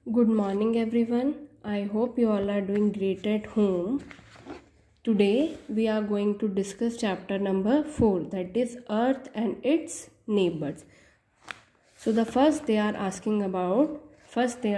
Good morning, everyone. I hope you all are doing great at home. Today, we are going to discuss chapter number 4, that is Earth and its neighbors. So, they are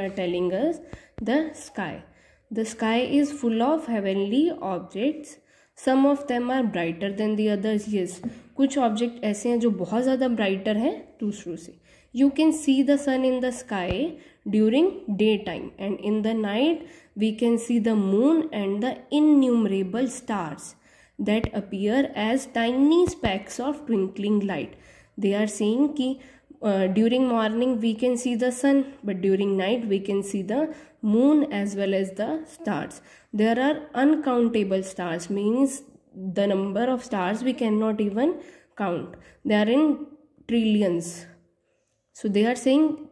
telling us the sky. The sky is full of heavenly objects. Some of them are brighter than the others. Yes, कुछ object ऐसे हैं जो बहुत ज़्यादा brighter हैं दूसरों से. You can see the sun in the sky during daytime, and in the night we can see the moon and the innumerable stars that appear as tiny specks of twinkling light. They are saying कि during morning we can see the sun, but during night we can see the moon as well as the stars. There are uncountable stars, means the number of stars we cannot even count. They are in trillions. So they are saying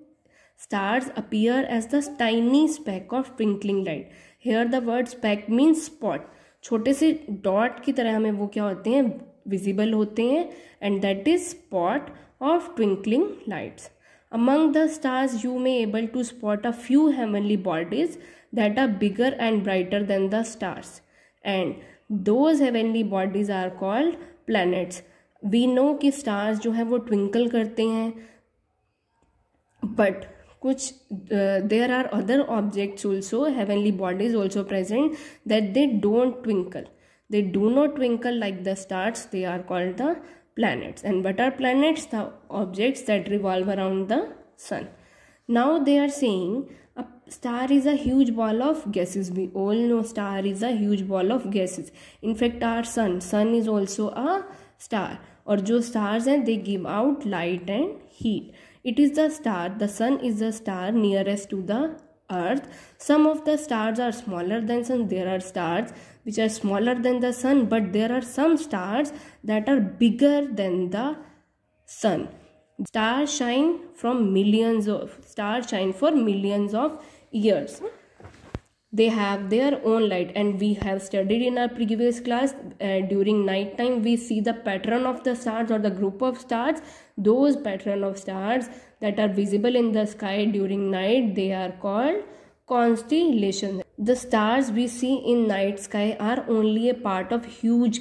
stars appear as the tiny speck of twinkling light. Here the word speck means spot. छोटे से dot की तरह हमें वो क्या होते हैं, visible होते हैं, and that is spot of twinkling lights. Among the stars you may able to spot a few heavenly bodies that are bigger and brighter than the stars, and those heavenly bodies are called planets. We know कि stars जो है वो twinkle करते हैं, but कुछ there are other objects also, heavenly bodies also present, that they don't twinkle. They do not twinkle like the stars. They are called the planets. And what are planets? The objects that revolve around the sun. Now they are saying a star is a huge ball of gases. We all know star is a huge ball of gases. In fact, our sun is also a star. और जो stars हैं, they give out light and heat. It is the star, the sun is the star nearest to the earth. Some of the stars are smaller than sun. There are stars which are smaller than the sun, but there are some stars that are bigger than the sun. Stars shine for millions of years. They have their own light, and we have studied in our previous class during night time we see the pattern of the stars or the group of stars. Those pattern of stars that are visible in the sky during night, they are called constellations. The stars we see in night sky are only a part of huge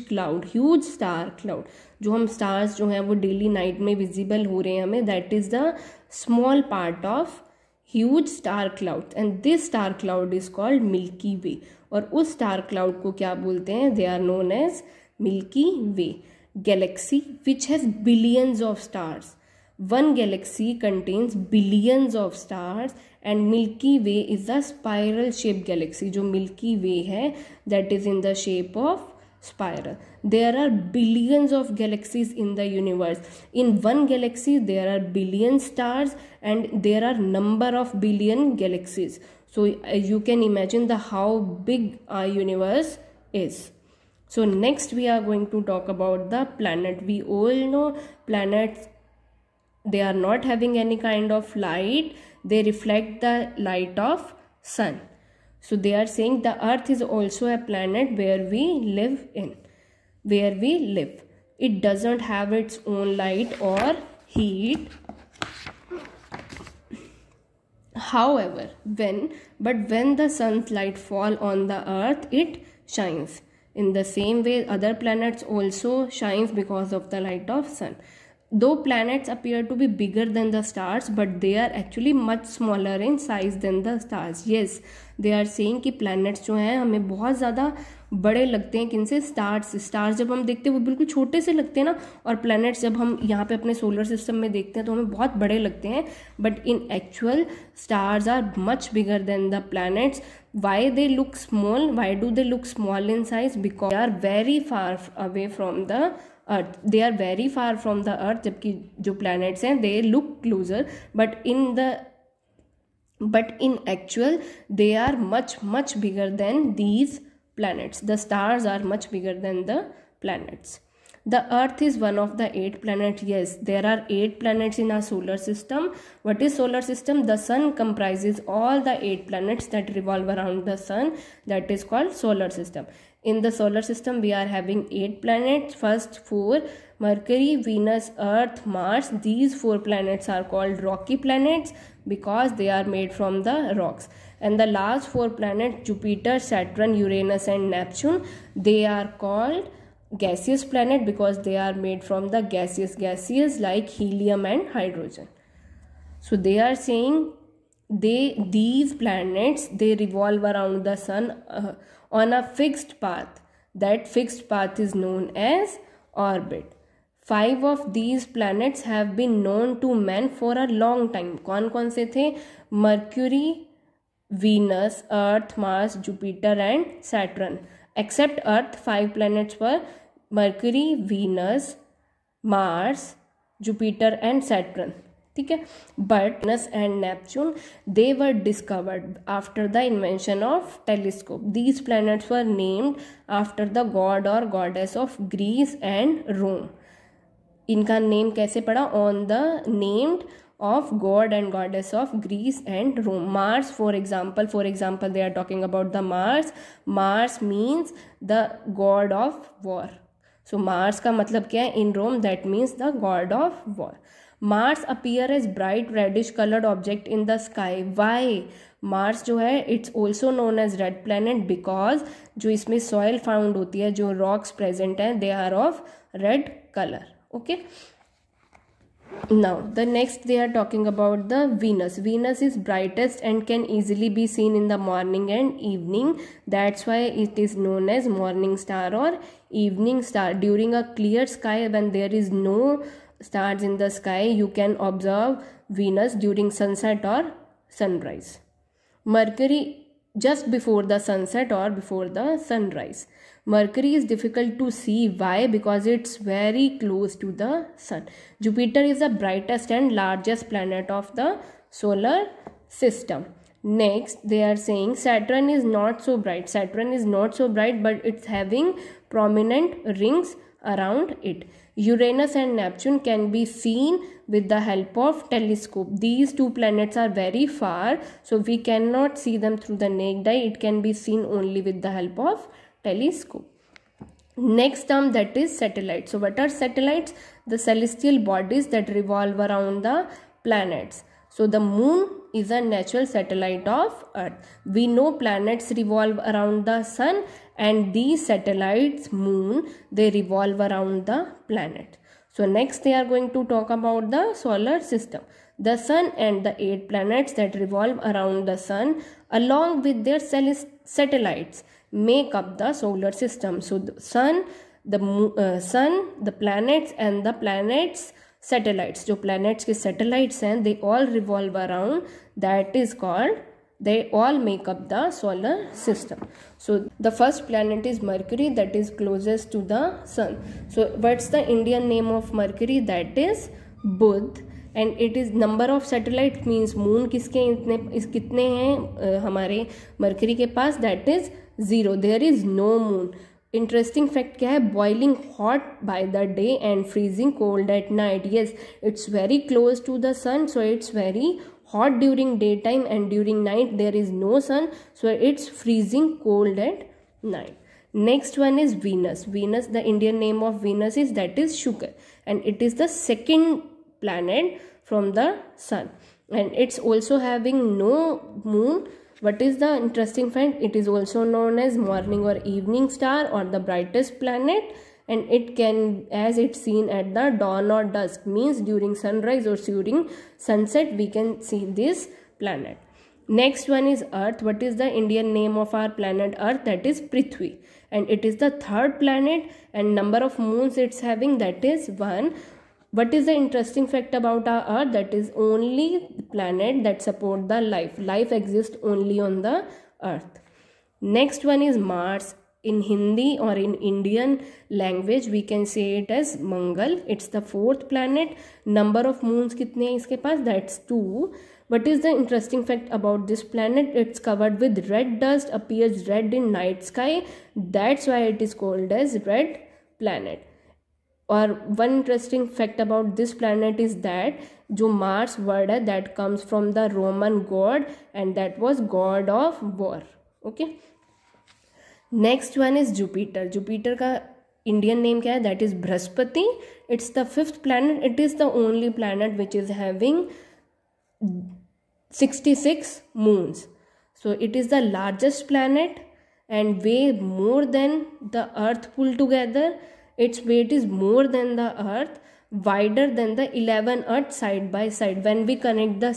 star cloud. जो हम stars जो हैं वो daily night में visible हो रहे हैं हमें, that is the small part of huge star clouds, and this star cloud is called Milky Way. और उस star cloud को क्या बोलते हैं? They are known as Milky Way galaxy, which has billions of stars. One galaxy contains billions of stars, and Milky Way is a spiral shaped galaxy. जो Milky Way है, that is in the shape of spiral. There are billions of galaxies in the universe. In one galaxy there are billion stars, and there are number of billion galaxies. So you can imagine the how big our universe is. So next we are going to talk about the planet. We all know planets, they are not having any kind of light. They reflect the light of sun. So they are saying the earth is also a planet where we live. It doesn't have its own light or heat. However, when the sun's light fall on the earth, it shines. In the same way, other planets also shines because of the light of sun. Though planets appear to be bigger than the stars, but they are actually much smaller in size than the stars. Yes, they are saying कि planets जो हैं हमें बहुत ज़्यादा बड़े लगते हैं. किनसे? स्टार्स जब हम देखते हैं वो बिल्कुल छोटे से लगते हैं ना, और प्लैनेट्स जब हम यहाँ पे अपने सोलर सिस्टम में देखते हैं तो हमें बहुत बड़े लगते हैं. But in actual stars are much bigger than the planets. Why they look small? Why do they look small in size? Because they are very far away from the earth. They are very far from the earth, जबकि जो planets हैं they look closer, but in actual they are much bigger than these planets. The stars are much bigger than the planets. The earth is one of the 8 planets. Yes, there are 8 planets in our solar system. What is solar system? The sun comprises all the 8 planets that revolve around the sun. That is called solar system. In the solar system, we are having 8 planets. First 4, Mercury, Venus, Earth, Mars. These 4 planets are called rocky planets because they are made from the rocks. And the last 4 planets, Jupiter, Saturn, Uranus and Neptune, they are called gaseous planet because they are made from the gaseous like helium and hydrogen. So they are saying these planets, they revolve around the sun on a fixed path. That fixed path is known as orbit. 5 of these planets have been known to man for a long time. कौन कौन से थे? Mercury, Venus, Earth, Mars, Jupiter and Saturn. Except Earth, 5 planets were Mercury, Venus, Mars, Jupiter and Saturn. ठीक है, but Venus and Neptune, they were discovered after the invention of telescope. These planets were named after the god or goddess of Greece and Rome. इनका name कैसे पड़ा? On the named of god and goddess of Greece and Rome. Mars, for example, they are talking about the Mars. Mars means the god of war. So Mars का मतलब क्या है? In Rome, that means the god of war. Mars appear as bright reddish colored object in the sky. Why? Mars जो है, it's also known as red planet because जो इसमें soil found होती है, जो rocks present हैं, they are of red color. Okay. Now the next they are talking about the Venus. Venus is brightest and can easily be seen in the morning and evening. That's why it is known as morning star or evening star. During a clear sky, when there is no stars in the sky, you can observe Venus during sunset or sunrise. Mercury just before the sunset or before the sunrise. Mercury is difficult to see. Why? Because it's very close to the sun. Jupiter is the brightest and largest planet of the solar system. Next, they are saying Saturn is not so bright. Saturn is not so bright, but it's having prominent rings around it. Uranus and Neptune can be seen with the help of telescope. These 2 planets are very far, so we cannot see them through the naked eye. It can be seen only with the help of telescope. Next term, that is satellites. So what are satellites? The celestial bodies that revolve around the planets. So the moon is a natural satellite of Earth. We know planets revolve around the sun, and these satellites, moon, they revolve around the planet. So next they are going to talk about the solar system. The sun and the 8 planets that revolve around the sun along with their satellites make up the solar system. So the sun, the planets and the planets satellites, जो planets के satellites हैं, they all revolve around, that is called, they all make up the solar system. So the first planet is Mercury, that is closest to the sun. So what's the Indian name of Mercury? That is Budh. And it is number of satellites means moon कितने हैं हमारे Mercury के पास? That is 0. There is no moon. Interesting fact क्या है? Boiling hot by the day and freezing cold at night. Yes, it's very close to the sun, so it's very hot during daytime and during night there is no sun, so it's freezing cold at night. Next one is Venus. Venus, the Indian name of Venus is, that is Shukar, and it is the second planet from the sun, and it's also having no moon. What is the interesting fact? It is also known as morning or evening star or the brightest planet, and it can, as it's seen at the dawn or dusk, means during sunrise or during sunset we can see this planet. Next one is Earth. What is the Indian name of our planet Earth? That is Prithvi, and it is the third planet, and number of moons it's having, that is 1. What is the interesting fact about our Earth? That is only planet that support the life. Life exists only on the Earth. Next one is Mars. In Hindi or in Indian language we can say it as Mangal. It's the 4th planet. Number of moons कितने हैं इसके पास? That's 2. What is the interesting fact about this planet? It's covered with red dust, appears red in night sky. That's why it is called as red planet. Or one interesting fact about this planet is that जो Mars word है, that comes from the Roman god, and that was god of war. Okay. Next one is Jupiter. Jupiter का Indian name क्या है? That is Brihaspati. It's the 5th planet. It is the only planet which is having 66 moons. So it is the largest planet and weigh more than the earth pulled together. Its weight is more than the earth, wider than the 11 earths side by side. When we connect the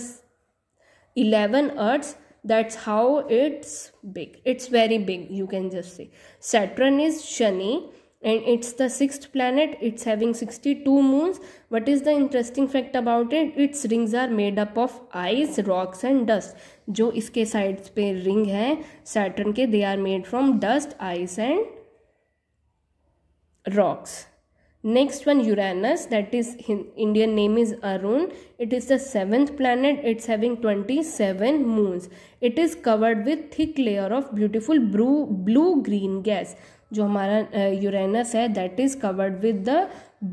11 earths, that's how it's big. It's very big, you can just say. Saturn is Shani and it's the 6th planet. It's having 62 moons. What is the interesting fact about it? Its rings are made up of ice, rocks and dust. जो इसके sides पे ring है Saturn के, they are made from dust, ice and rocks. Next one, Uranus, that is Indian name is Arun. It is the 7th planet. It's having 27 moons. It is covered with thick layer of beautiful blue green gas. जो हमारा Uranus है that is covered with the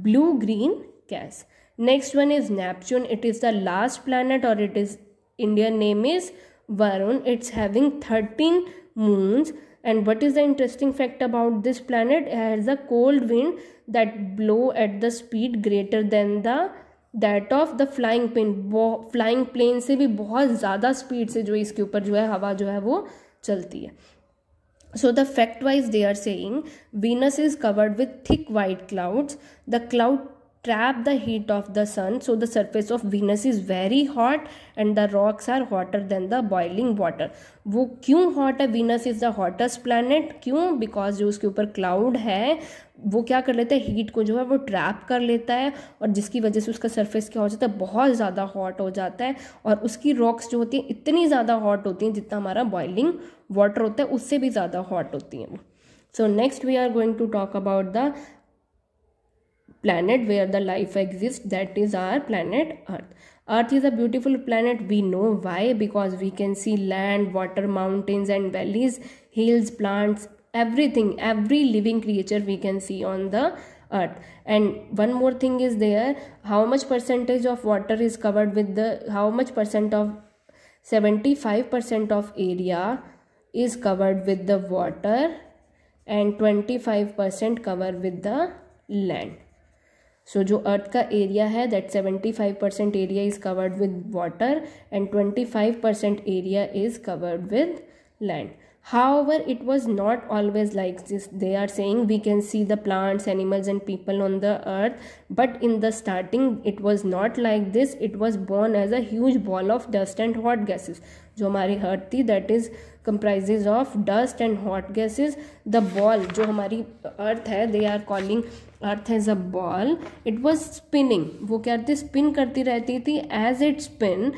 blue green gas. Next one is Neptune. It is the last planet, or it is Indian name is Varun. It's having 13 moons. And what is the interesting fact about this planet? It has a cold wind that blow at the speed greater than that of the flying plane. Flying plane से भी बहुत ज़्यादा speed से जो इसके ऊपर जो है हवा जो है वो चलती है. So the fact wise they are saying Venus is covered with thick white clouds. The cloud trap the heat of the sun, so the surface of Venus is very hot and the rocks are hotter than the boiling water. वो क्यों hot है? Venus is the hottest planet. क्यों? Because जो उसके ऊपर cloud है वो क्या कर लेता है, हीट को जो है वो ट्रैप कर लेता है और जिसकी वजह से उसका सरफेस क्या हो जाता है, बहुत ज़्यादा हॉट हो जाता है और उसकी रॉक्स जो होती हैं इतनी ज़्यादा हॉट होती हैं जितना हमारा बॉइलिंग वाटर होता है उससे भी ज़्यादा हॉट होती हैं वो. So next we are going to talk about the planet where the life exists, that is our planet Earth. Earth is a beautiful planet. We know why, because we can see land, water, mountains and valleys, hills, plants, everything, every living creature we can see on the Earth. And one more thing is there, how much percentage of water is covered with the, how much percent of 75% of area is covered with the water and 25% covered with the land. So जो अर्थ का area है that 75% area is covered with water and 25% area is covered with land. However, it was not always like this. They are saying we can see the plants, animals and people on the earth, but in the starting it was not like this. It was born as a huge ball of dust and hot gases. जो हमारी अर्थ थी that is comprises of dust and hot gases. The ball जो हमारी earth है, they are calling earth as a ball. It was spinning. वो क्या करती, spin करती रहती थी. As it spin,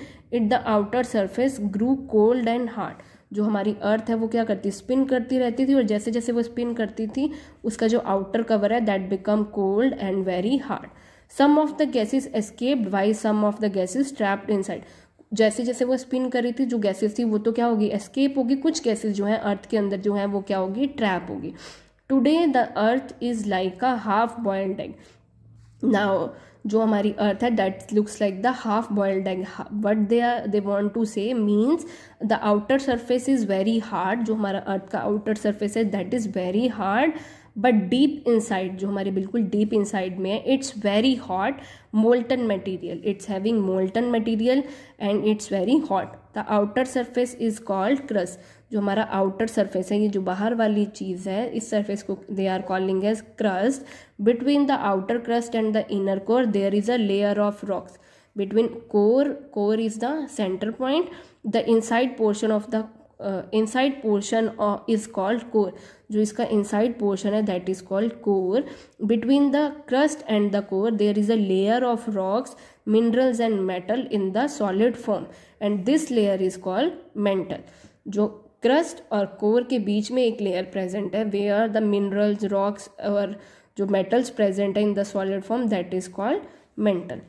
the outer surface grew cold and hard. जो हमारी अर्थ है वो क्या करती, स्पिन करती रहती थी और जैसे जैसे वो स्पिन करती थी उसका जो आउटर कवर है that become cold and very hard. Some of the gases escaped while some of the gases trapped inside. जैसे जैसे वो स्पिन कर रही थी जो गैसेस थी वो तो क्या होगी, एस्केप होगी. कुछ गैसेस जो है अर्थ के अंदर जो है वो क्या होगी, ट्रैप होगी. Today the earth is like a half boiled egg. Now जो हमारी अर्थ है that looks like the half boiled egg. What they want to say means the outer surface is very hard. जो हमारा earth का outer surface है that is very hard, but deep inside जो हमारे बिल्कुल डीप इनसाइड में है it's very hot. Molten material, it's having molten material and it's very hot. The outer surface is called crust. जो हमारा outer surface है, ये जो बाहर वाली चीज़ है, इस सरफेस को they are calling as crust. Between the outer crust and the inner core there is a layer of rocks. Between core is the centre point. The inside portion of the inside portion is called core. जो इसका inside portion है that is called core. Between the crust and the core there is a layer of rocks, minerals and metal in the solid form and this layer is called mental. जो crust और core के बीच में एक layer present है where the minerals, rocks और जो metals present है इन the solid form that is called mental.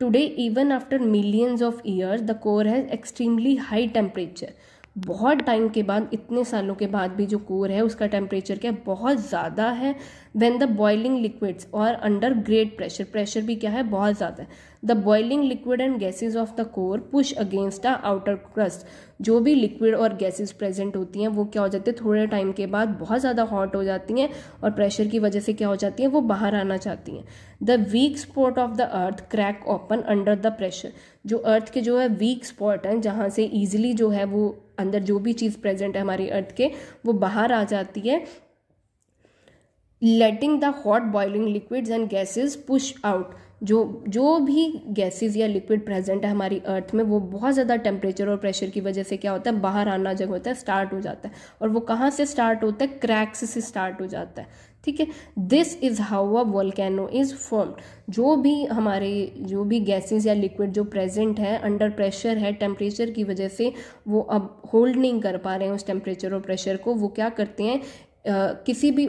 Today even after millions of years the core has extremely high temperature. बहुत टाइम के बाद, इतने सालों के बाद भी जो कोर है उसका टेम्परेचर क्या बहुत ज़्यादा है। व्हेन द बॉइलिंग लिक्विड्स और अंडर ग्रेट प्रेशर, प्रेशर भी क्या है बहुत ज़्यादा है, the boiling liquid and gases of the core push against the outer crust, जो भी लिक्विड और गैसेज प्रेजेंट होती हैं वो क्या हो जाती है, थोड़े टाइम के बाद बहुत ज़्यादा हॉट हो जाती हैं और प्रेशर की वजह से क्या हो जाती हैं, वो बाहर आना चाहती हैं। The week spot of the earth crack open under the pressure, जो अर्थ के जो है वीक स्पॉट हैं जहाँ से ईजिली जो है वो अंदर जो भी चीज़ प्रेजेंट है हमारी अर्थ के वो बाहर आ जाती है। Letting the hot boiling liquids and gases push out, जो भी गैसेज या लिक्विड प्रेजेंट है हमारी अर्थ में वो बहुत ज़्यादा टेम्परेचर और प्रेशर की वजह से क्या होता है, बाहर आना जब होता है स्टार्ट हो जाता है। और वो कहाँ से स्टार्ट होता है, क्रैक्स से स्टार्ट हो जाता है। ठीक है, this is how a volcano is formed, जो भी गैसेज या लिक्विड जो प्रेजेंट है अंडर प्रेशर है, टेम्परेचर की वजह से वो अब होल्ड नहीं कर पा रहे हैं उस टेम्परेचर और प्रेशर को, वो क्या करते हैं, किसी भी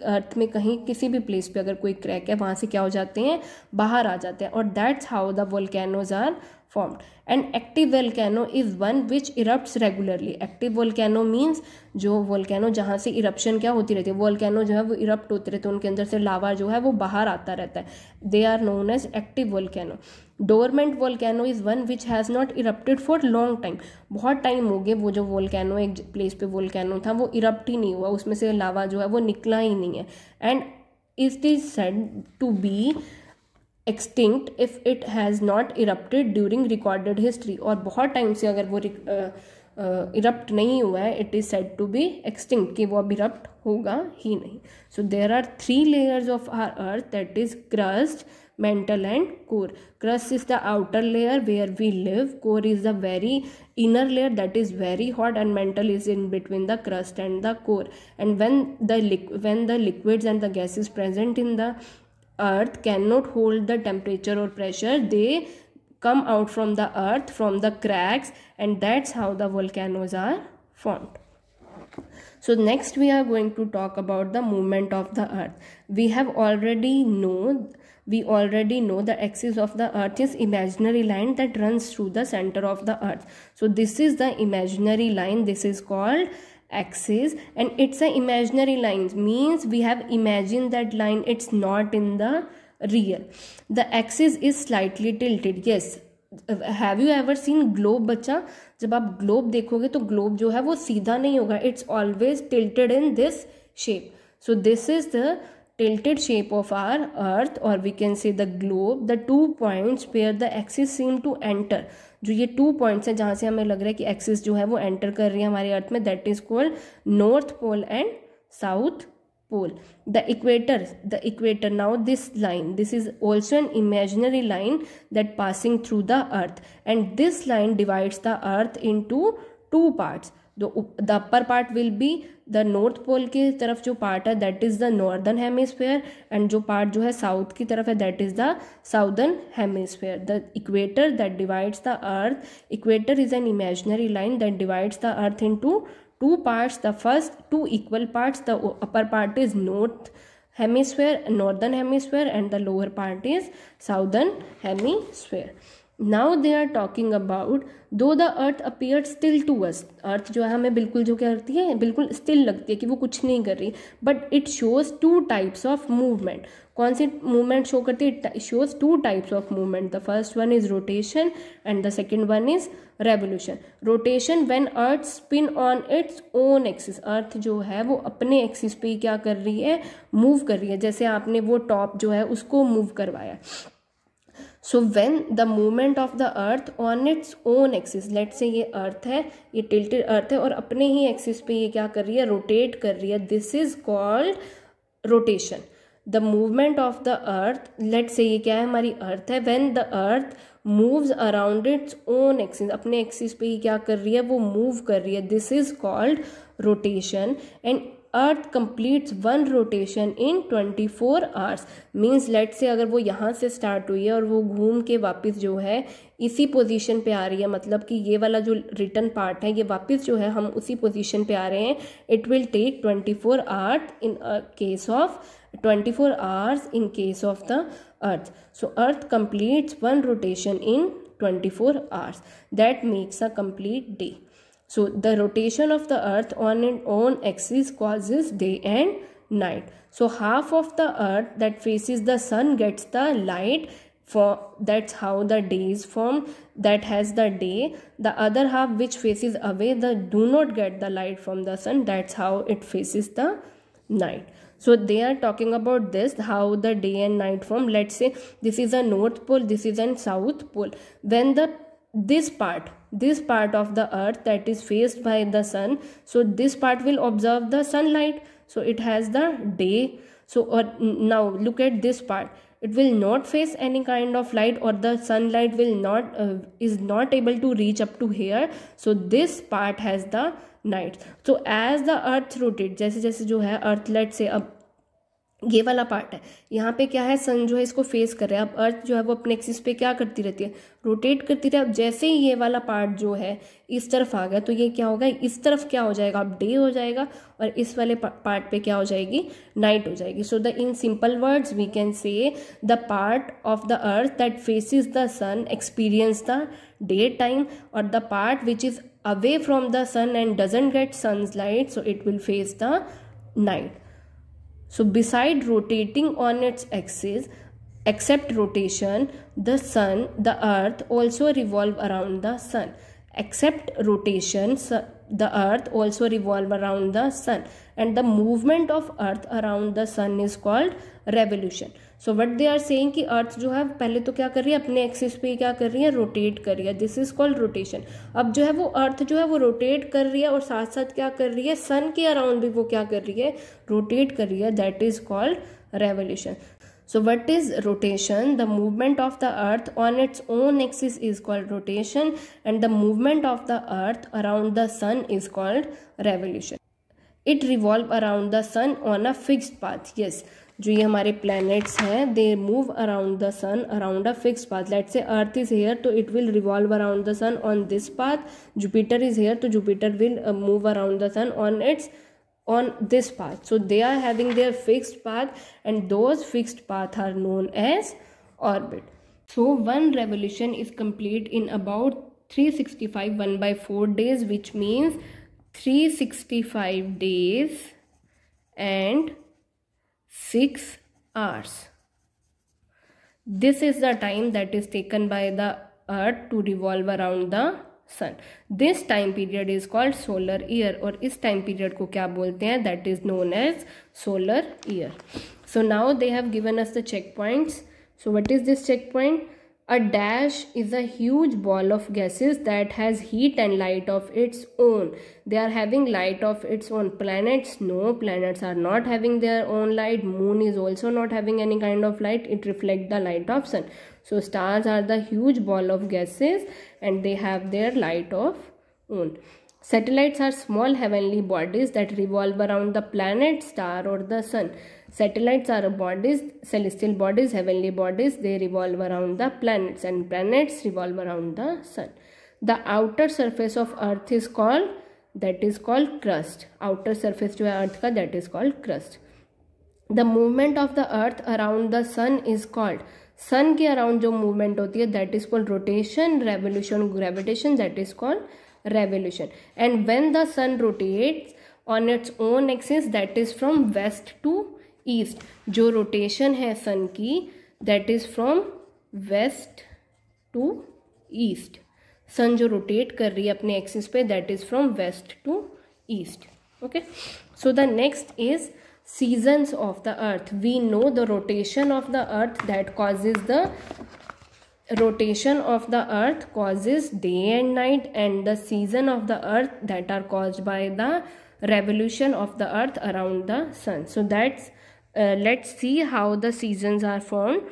अर्थ में कहीं किसी भी प्लेस पे अगर कोई क्रैक है वहाँ से क्या हो जाते हैं, बाहर आ जाते हैं। और that's how the volcanoes are formed. And active volcano is one which erupts regularly. Active volcano means जो वोल्केनो जहाँ से इरप्शन क्या होती रहती है, वोल्केनो जो है वो इरप्ट होते रहते हैं, उनके अंदर से लावा जो है वो बाहर आता रहता है, they are known as active volcano. Dormant volcano is one which has not erupted for long time, बहुत टाइम हो गए वो जो वोल्केनो एक प्लेस पे वोल्केनो था वो इरप्ट ही नहीं हुआ, उसमें से लावा जो है वो निकला ही नहीं है। And it is said to be extinct if it has not erupted during recorded history, और बहुत टाइम से अगर वो इरप्ट नहीं हुआ है it is said to be extinct, कि वो अब इरप्ट होगा ही नहीं। So there are 3 layers of our earth, that is crust, mantle and core. Crust is the outer layer where we live, core is the very inner layer that is very hot, and mantle is in between the crust and the core. And when the liquids and the gases present in the earth cannot hold the temperature or pressure, they come out from the earth from the cracks, and that's how the volcanoes are formed. So next we are going to talk about the movement of the earth. We already know the axis of the earth is imaginary line that runs through the center of the earth. So this is the imaginary line, this is called axis, and it's an imaginary line means we have imagined that line, it's not in the real. The axis is slightly tilted. Yes, have you ever seen globe बच्चा, जब आप globe देखोगे तो globe जो है वो सीधा नहीं होगा, it's always tilted in this shape. So this is the tilted shape of our earth, or we can say the globe. The 2 points where the axis seem to enter, जो ये 2 points हैं जहाँ से हमें लग रहा है कि एक्सिस जो है वो एंटर कर रही है हमारे अर्थ में, that is called north pole and south pole. The equator, now this line, this is also an imaginary line that passing through the earth, and this line divides the earth into 2 parts. The upper part will be the north pole की तरफ जो part है that is the northern hemisphere, and जो part जो है south की तरफ है that is the southern hemisphere. The equator that divides the earth, equator is an imaginary line that divides the earth into 2 parts. The first 2 equal parts, the upper part is northern hemisphere, and the lower part is southern hemisphere. Now they are talking about, though the earth appeared still to us, अर्थ जो है हमें बिल्कुल जो क्या करती है, बिल्कुल still लगती है कि वो कुछ नहीं कर रही, but it shows 2 types of movement. कौन सी मूवमेंट शो करती है? It shows 2 types of movement. The first one is rotation and the second one is revolution. Rotation when earth spin on its own axis, earth जो है वो अपने axis पे क्या कर रही है, मूव कर रही है, जैसे आपने वो टॉप जो है उसको मूव करवाया. So when the movement of the earth on its own axis, let say ये अर्थ है, ये टिल्टेड अर्थ है और अपने ही एक्सिस पे ये क्या कर रही है, रोटेट कर रही है, this is called rotation. The movement of the earth, let say ये क्या है, हमारी अर्थ है, when the earth moves around its own axis, अपने एक्सिस पे ही क्या कर रही है, वो मूव कर रही है, this is called rotation. And earth completes 1 rotation in 24 hours. Means let say अगर वो यहाँ से स्टार्ट हुई है और वो घूम के वापस जो है इसी पोजीशन पे आ रही है, मतलब कि ये वाला जो रिटर्न पार्ट है ये वापस जो है हम उसी पोजीशन पे आ रहे हैं, it will take 24 hours in case of 24 hours in case of the earth. So earth completes 1 rotation in 24 hours. That makes a complete day. So the rotation of the earth on its own axis causes day and night. So half of the earth that faces the sun gets the light, for that's how the day is formed, that has the day. The other half which faces away, the do not get the light from the sun, that's how it faces the night. So they are talking about this, how the day and night form. Let's say this is a north pole, this is a south pole. When this part of the earth that is faced by the sun, so this part will observe the sunlight, so it has the day. So now look at this part, it will not face any kind of light, or the sunlight will not is not able to reach up to here, so this part has the night. So as the earth rotates, जैसे जैसे जो है अर्थ, let से अब ये वाला part है, यहाँ पे क्या है, सन जो है इसको फेस कर रहा है, अब अर्थ जो है वो अपने एक्सिस पे क्या करती रहती है, रोटेट करती रहती है। अब जैसे ही ये वाला पार्ट जो है इस तरफ आ गया, तो ये क्या होगा, इस तरफ क्या हो जाएगा, अब डे हो जाएगा, और इस वाले पार्ट पे क्या हो जाएगी, नाइट हो जाएगी। So the in simple words we can say the part of the earth that faces the sun experience the day time, और the part which is away from the sun and doesn't get sun's light, so it will face the night. So beside rotating on its axis, except rotation, the sun, the earth also revolve around the sun. Except rotation, the earth also revolve around the sun, and the movement of earth around the sun is called revolution. So what they are saying कि अर्थ जो है पहले तो क्या कर रही है, अपने एक्सिस पे क्या कर रही है, रोटेट कर रही है, दिस इज कॉल्ड रोटेशन। अब जो है वो अर्थ जो है वो रोटेट कर रही है, और साथ साथ क्या कर रही है, सन के अराउंड भी वो क्या कर रही है, रोटेट कर रही है, that is called revolution. So what is rotation? The movement of the earth on its own axis is called rotation, and the movement of the earth around the sun is called revolution. It revolve around the sun on a fixed path. Yes, जो ये हमारे planets हैं, they move around the sun around a fixed path. Let's say earth is here, so it will revolve around the sun on this path. Jupiter is here, so Jupiter will move around the sun on this path. So they are having their fixed path, and those fixed paths are known as orbit. So one revolution is complete in about 365 1/4 days, which means 365 days and 6 hours. This is the time that is taken by the earth to revolve around the sun. This time period is called solar year, और इस time period को क्या बोलते हैं, that is known as solar year. So now they have given us the checkpoints. So what is this checkpoint? A dash is a huge ball of gases that has heat and light of its own. They are having light of its own. Planets, no, planets are not having their own light. Moon is also not having any kind of light. It reflects the light of sun. So stars are the huge ball of gases, and they have their light of own. Satellites are small heavenly bodies that revolve around the planet, star, or the sun. Satellites are bodies, celestial bodies, heavenly bodies. They revolve around the planets, and planets revolve around the sun. The outer surface of earth is called, that is called crust. Outer surface जो है earth का, that is called crust. The movement of the earth around the sun is called, sun के around जो movement होती है, that is called rotation, revolution, gravitation, that is called revolution. And when the sun rotates on its own axis, that is from west to east. जो rotation है sun की, that is from west to east. sun जो rotate कर रही है अपने axis पे, that is from west to east. Okay, so the next is seasons of the earth. We know the rotation of the earth that causes the rotation of the earth causes day and night, and the season of the earth that are caused by the revolution of the earth around the sun. So that's let's see how the seasons are formed.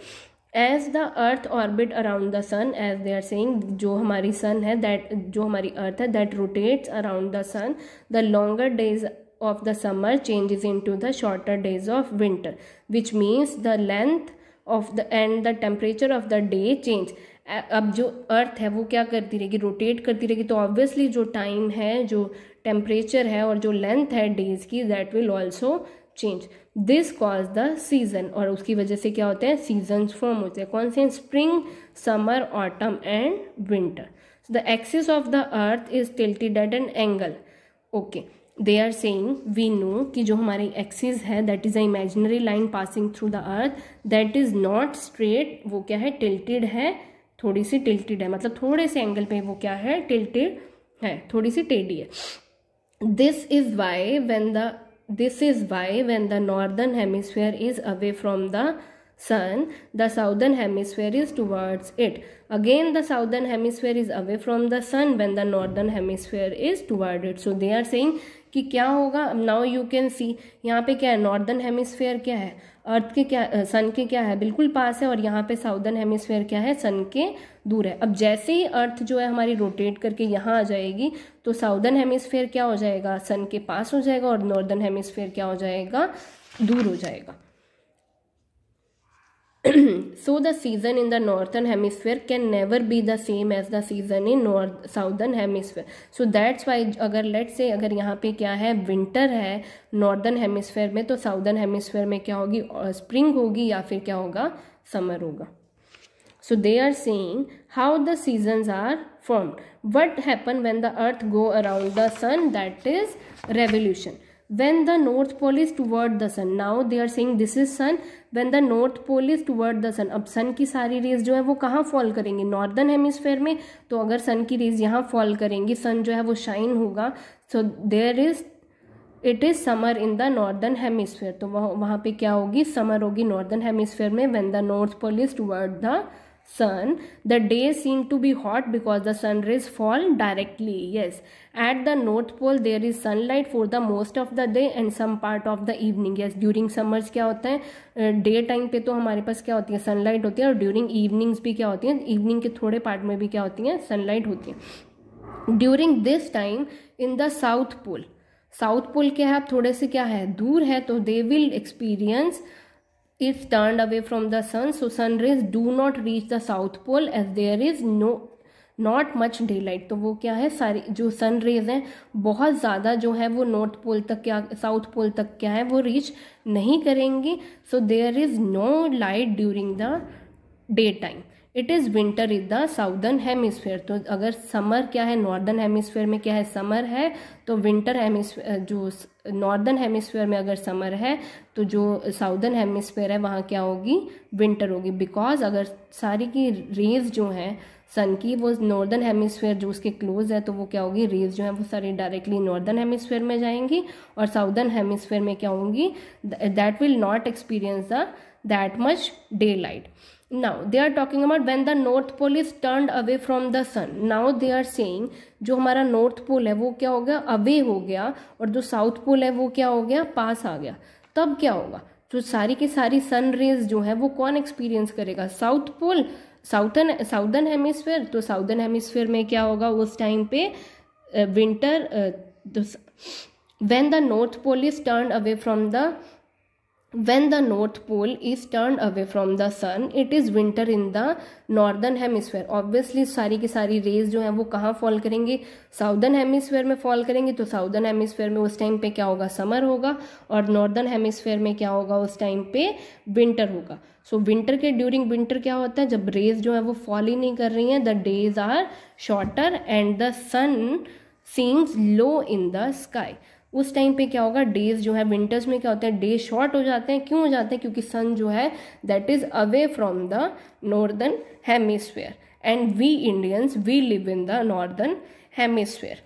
As the earth orbit around the sun, as they are saying, जो हमारी sun है, that जो हमारी earth है, that rotates around the sun, the longer days of the summer changes into the shorter days of winter, which means the length of the and the temperature of the day change. अब जो अर्थ है वो क्या करती रहेगी, rotate करती रहेगी, तो ऑब्वियसली जो टाइम है, जो टेम्परेचर है और जो लेंथ है डेज की, that will also change. This cause the season, और उसकी वजह से क्या होते हैं, सीजन्स फॉर्म होते हैं। कौन से, spring, summer, autumn and winter. The axis of the earth is tilted at an angle. Okay, they are saying we know कि जो हमारी एक्सिस है that is a imaginary line passing through the earth, that is not straight, वो क्या है, tilted है, थोड़ी सी tilted है, मतलब थोड़े से एंगल पे वो क्या है, टिल्टेड है, थोड़ी सी टेढ़ी है। This is why when the northern hemisphere is away from the sun, the southern hemisphere is towards it. Again the southern hemisphere is away from the sun when the northern hemisphere is toward it. So they are saying कि क्या होगा, now you can see, यहाँ पे क्या है, northern hemisphere क्या है, अर्थ के क्या, सन के क्या है, बिल्कुल पास है, और यहाँ पे साउदर्न हेमिस्फेयर क्या है, सन के दूर है। अब जैसे ही अर्थ जो है हमारी रोटेट करके यहाँ आ जाएगी तो साउदर्न हेमिस्फेयर क्या हो जाएगा, सन के पास हो जाएगा, और नॉर्दर्न हेमिस्फेयर क्या हो जाएगा, दूर हो जाएगा। So the season in the northern hemisphere can never be the same as the season in southern hemisphere. So that's why अगर let's say अगर यहाँ पे क्या है, विंटर है नॉर्दर्न हेमिस्फेयर में, तो साउदर्न हेमिस्फेयर में क्या होगी, स्प्रिंग होगी या फिर क्या होगा, समर होगा। So they are saying how the seasons are formed. What happen when the earth go around the sun, that is revolution. When the north pole is toward the sun, now they are saying this is sun, when the north pole is toward the sun, अब सन की सारी raise जो है वो कहाँ fall करेंगी, northern hemisphere में, तो अगर सन की रेज यहाँ फॉल करेंगी, सन जो है वो शाइन होगा, so it is summer in the northern hemisphere, तो वहाँ पे क्या होगी, समर होगी नॉर्दर्न हेमिस्फेयर में। when the north pole is toward the sun, the days seem to be hot because the sun rays fall directly. Yes, at the north pole there is sunlight for the most of the day and some part of the evening. Yes, during summers क्या होता है, day time पे तो हमारे पास क्या होती है, sunlight होती है, और ड्यूरिंग इवनिंग्स भी क्या होती है, इवनिंग के थोड़े पार्ट में भी क्या होती है, सनलाइट होती है। During this time in the south pole, south pole क्या है, आप थोड़े से क्या है, दूर है, तो they will experience it's turned away from the sun, so sun rays do not reach the south pole as there is not much daylight. तो वो क्या है, सारी जो सन रेज हैं बहुत ज़्यादा जो है वो नॉर्थ पोल तक, क्या साउथ पोल तक क्या है, वो रीच नहीं करेंगी। So there is no light during the day time. It is winter in the southern hemisphere, तो अगर समर क्या है, नॉर्दर्न हेमिस्फेयर में क्या है, समर है, तो विंटर हेमिस्फेयर, जो नॉर्दर्न हेमिस्फेयर में अगर समर है तो जो साउदर्न हेमिस्फेयर है वहाँ क्या होगी, विंटर होगी। बिकॉज अगर सारी की रेज जो हैं सन की वो नॉर्दर्न हेमिस्फेयर जो उसके क्लोज है, तो वो क्या होगी, रेज जो है वो सारी डायरेक्टली नॉर्दर्न हेमिस्फेयर में जाएंगी, और साउदर्न हेमिस्फेयर में क्या होंगी, that will not experience the that much day light. Now they are talking about when the north pole is turned away from the sun. Now they are saying जो हमारा north pole है वो क्या हो गया, अवे हो गया, और जो साउथ पोल है वो क्या हो गया, पास आ गया। तब क्या होगा, जो सारी की सारी सन रेज जो है वो कौन एक्सपीरियंस करेगा, साउथ पोल, साउदर्न हेमिस्फेयर। तो साउदर्न हेमिस्फेयर में क्या होगा उस टाइम पे, winter. when the north pole is turned away from the when the north pole is turned away from the sun, it is winter in the northern hemisphere. Obviously सारी की सारी raise जो है वो कहाँ फॉल करेंगे, southern hemisphere में fall करेंगे, तो साउदर्न हेमिस्फेयर में उस टाइम पे क्या होगा, समर होगा, और नॉर्दर्न हेमिस्फेयर में क्या होगा उस टाइम पे, विंटर होगा। सो विंटर के ड्यूरिंग विंटर क्या होता है, जब रेज जो है वो फॉल ही नहीं कर रही हैं, the days are shorter and the sun seems low in the sky. उस टाइम पे क्या होगा, डेज जो है विंटर्स में क्या होता है, डे शॉर्ट हो जाते हैं। क्यों हो जाते हैं, क्योंकि सन जो है that is away from the northern hemisphere, and we Indians we live in the northern hemisphere.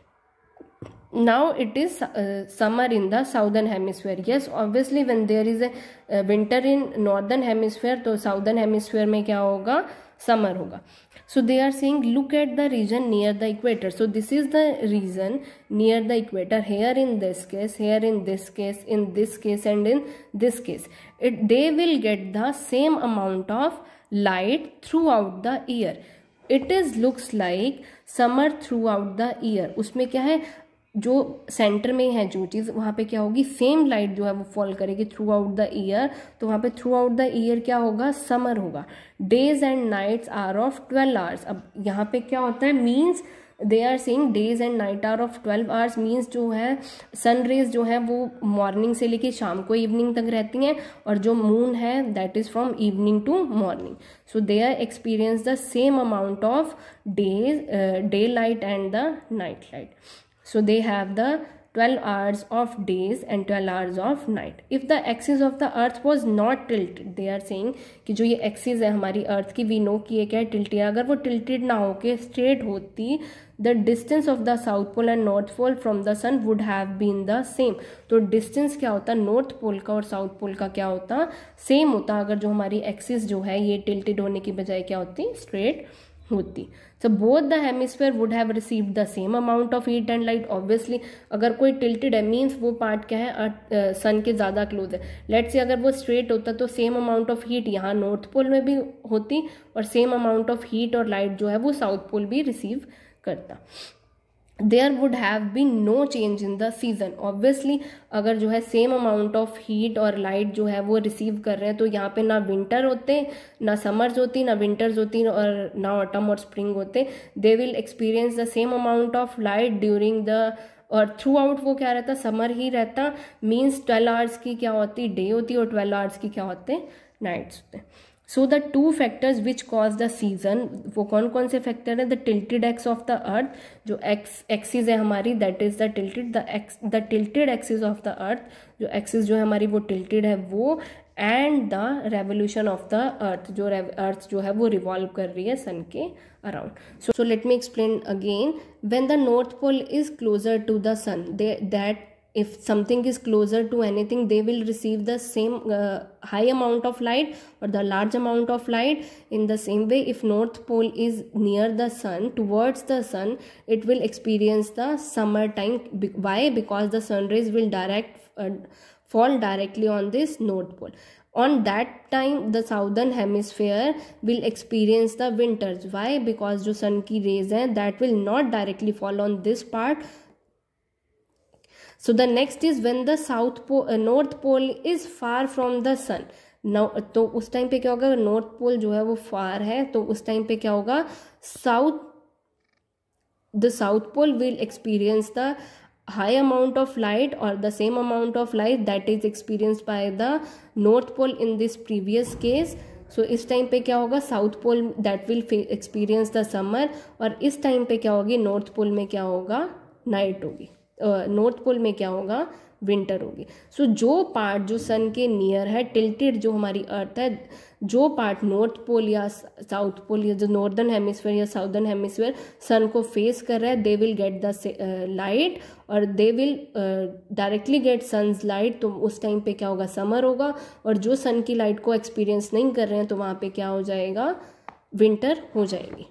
now it is summer in the southern hemisphere. Yes, obviously when there is a winter in northern hemisphere, तो southern hemisphere में क्या होगा, summer होगा. So they are saying look at the region near the equator. So this is the region near the equator. Here in this case, here in this case, in this case, and in this case, they will get the same amount of light throughout the year. It is looks like summer throughout the year. उसमें क्या है, जो centre में है जो चीज़, वहाँ पे क्या होगी, सेम लाइट जो है वो फॉल करेगी थ्रू आउट द ईयर. तो वहाँ पे थ्रू आउट द ईयर क्या होगा, समर होगा. Days and nights are of 12 hours. अब यहाँ पे क्या होता है, means they are saying days and night are of 12 hours, means जो है सन रेज जो है वो मॉर्निंग से लेके शाम को इवनिंग तक रहती हैं, और जो मून है that is from evening to morning. So they are experience the same amount of day light and the night light. So they have the 12 hours of days and 12 hours of night. If the axis of the earth was not tilted, they are saying कि जो ये axis है हमारी अर्थ की, we know कि ये क्या है, tilted. अगर वो tilted ना होके straight होती, the distance of the south pole and north pole from the sun would have been the same. तो distance क्या होता, north pole का और south pole का क्या होता, same होता, अगर जो हमारी axis जो है ये tilted होने की बजाय क्या होती, straight होती. So both the hemisphere would have received the same amount of heat and light. Obviously अगर कोई tilted है मीन्स वो पार्ट क्या है, सन के ज़्यादा क्लोज है. लेट्स से अगर वो स्ट्रेट होता तो सेम अमाउंट ऑफ हीट यहाँ नॉर्थ पोल में भी होती, और सेम अमाउंट ऑफ हीट और लाइट जो है वो साउथ पोल भी रिसीव करता. There would have been no change in the season. Obviously अगर जो है सेम अमाउंट ऑफ हीट और लाइट जो है वो रिसीव कर रहे हैं, तो यहाँ पे ना विंटर होते, ना समर्स होती, ना विंटर्स होती, और ना ऑटम और स्प्रिंग होते. They will experience the same amount of light during the, और थ्रू आउट वो क्या रहता, समर ही रहता. मीन्स 12 आवर्स की क्या होती, डे होती, और 12 आवर्स की क्या होते, नाइट्स होते. So the two factors which cause the season, वो कौन कौन से फैक्टर है, the tilted x of the अर्थ, जो एक्सिस है हमारी that is the tilted, the tilted axis of the अर्थ, जो एक्सिस जो है हमारी वो टिल्टेड है वो, and the revolution of the अर्थ, जो अर्थ जो है वो रिवॉल्व कर रही है सन के around. So let me explain again. When the north pole is closer to the sun, that if something is closer to anything, they will receive the same high amount of light or the large amount of light. In the same way, if north pole is near the sun, towards the sun, it will experience the summer time. Why? Because the sun rays will fall directly on this north pole. On that time the southern hemisphere will experience the winters. Why? Because जो sun की rays हैं that will not directly fall on this part. So the next is when the north pole is far from the sun. Now तो उस time पे क्या होगा, north pole जो है वो फार है, तो उस टाइम पे क्या होगा, the south pole will experience the high amount of light or the same amount of light that is experienced by the north pole in this previous case. So इस टाइम पे क्या होगा, south pole that will experience the summer, और इस time पे क्या होगी, north pole में क्या होगा, नाइट होगी, नॉर्थ पोल में क्या होगा, विंटर होगी. सो जो पार्ट जो सन के नियर है, टिल्टेड जो हमारी अर्थ है, जो पार्ट नॉर्थ पोल या साउथ पोल या जो नॉर्दर्न हेमिस्फीयर या साउदर्न हेमिस्फीयर सन को फेस कर रहा है, they will get the light, और they will directly get sun's light. तो उस टाइम पे क्या होगा, समर होगा, और जो सन की लाइट को एक्सपीरियंस नहीं कर रहे हैं तो वहाँ पे क्या हो जाएगा, विंटर हो जाएगी.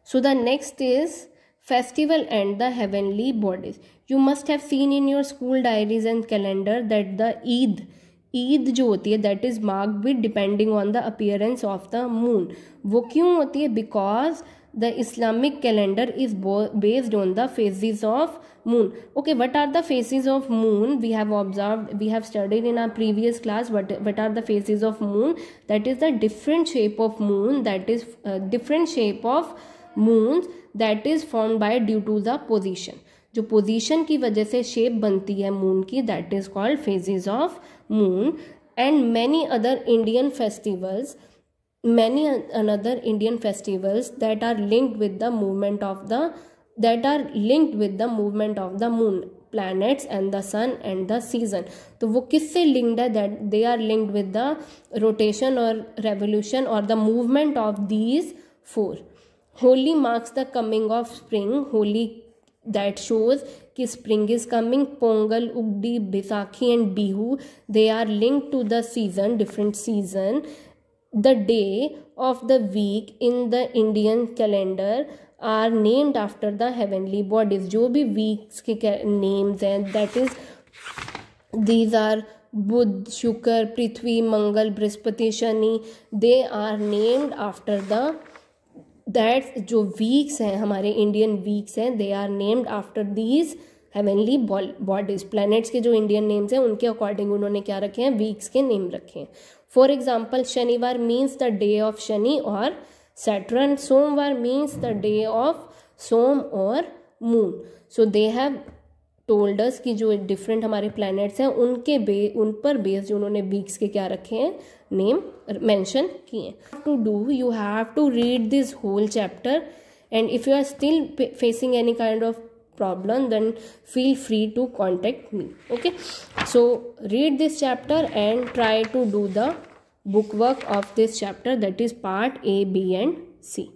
So the next is festival and the heavenly bodies. You must have seen in your school diaries and calendar that the Eid जो होती है that is marked with depending on the appearance of the moon. वो क्यों होती है, because the Islamic calendar is based on the phases of moon. Okay, what are the phases of moon? We have observed, we have studied in our previous class what are the phases of moon. That is the different shape of moon, that is different shape of moons that is formed by due to the position. जो position की वजह से shape बनती है moon की, that is called phases of moon. And many other Indian festivals, many another Indian festivals that are linked with the movement of the moon, planets and the sun and the season. तो वो किससे linked है, that they are linked with the rotation or revolution or the movement of these four. Holi marks the coming of spring. Holi that shows कि spring is coming. Pongal, Ugdi, Baisakhi and Bihu, they are linked to the season, different season. The day of the week in the Indian calendar are named after the heavenly bodies. जो भी weeks के names हैं, that is these are Budh, Shukar, Prithvi, Mangal, Brihaspati, Shani. They are named after the that जो weeks हैं हमारे Indian weeks हैं, they are named after these heavenly bodies. Planets के जो इंडियन नेम्स हैं उनके अकॉर्डिंग उन्होंने क्या रखे हैं, वीक्स के नेम रखे हैं. फॉर एग्जाम्पल शनिवार means the day of Shani और सैटर्न. सोमवार मीन्स द डे ऑफ सोम और moon. So they have told us कि जो डिफरेंट हमारे प्लैनेट्स हैं उन पर बेस्ड उन्होंने वीक्स के क्या रखे हैं, नेम मेंशन किए हैं. To do, you have to read this whole chapter, and if you are still facing any kind of problem, then feel free to contact me. Okay, so read this chapter and try to do the book work of this chapter, that is part A, B and C.